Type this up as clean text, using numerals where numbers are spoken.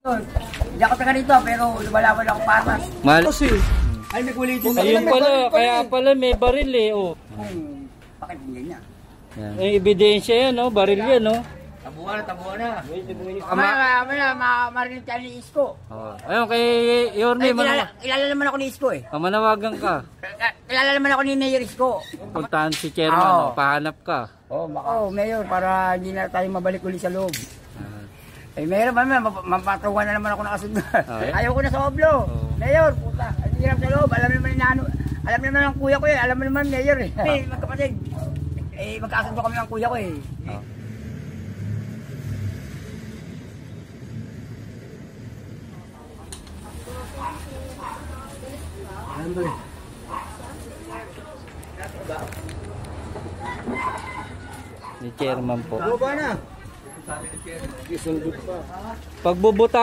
Hindi ako taga dito, pero lumalaban ako parmas. Mahal. Ay, may kulitin. Ayun pala, kaya pala may baril eh. Oh. Bakit hindi niya? Eh, ebidensya yan, no? Baril yan, no? Tabuhan na. Marinig tayo ni Isko. Ayun, kay Yorme. Kilala naman ako ni Isko eh. Manawagan ka. Kilala naman ako ni Mayor Isko. Puntahan si chairman, pahanap ka. Mayor, para hindi na tayo mabalik ulit sa loob. Eh, Mayor, mapatuwa na naman ako nakasunod. Ayaw ko na sa oblo. Mayor, puta, ang hirap sa loob. Alam naman ang kuya ko eh. Alam mo naman, Mayor eh. Magkapatid. Eh, magkasundo kami ng kuya ko eh. Ni chairman po. Baba na. Pagbubuta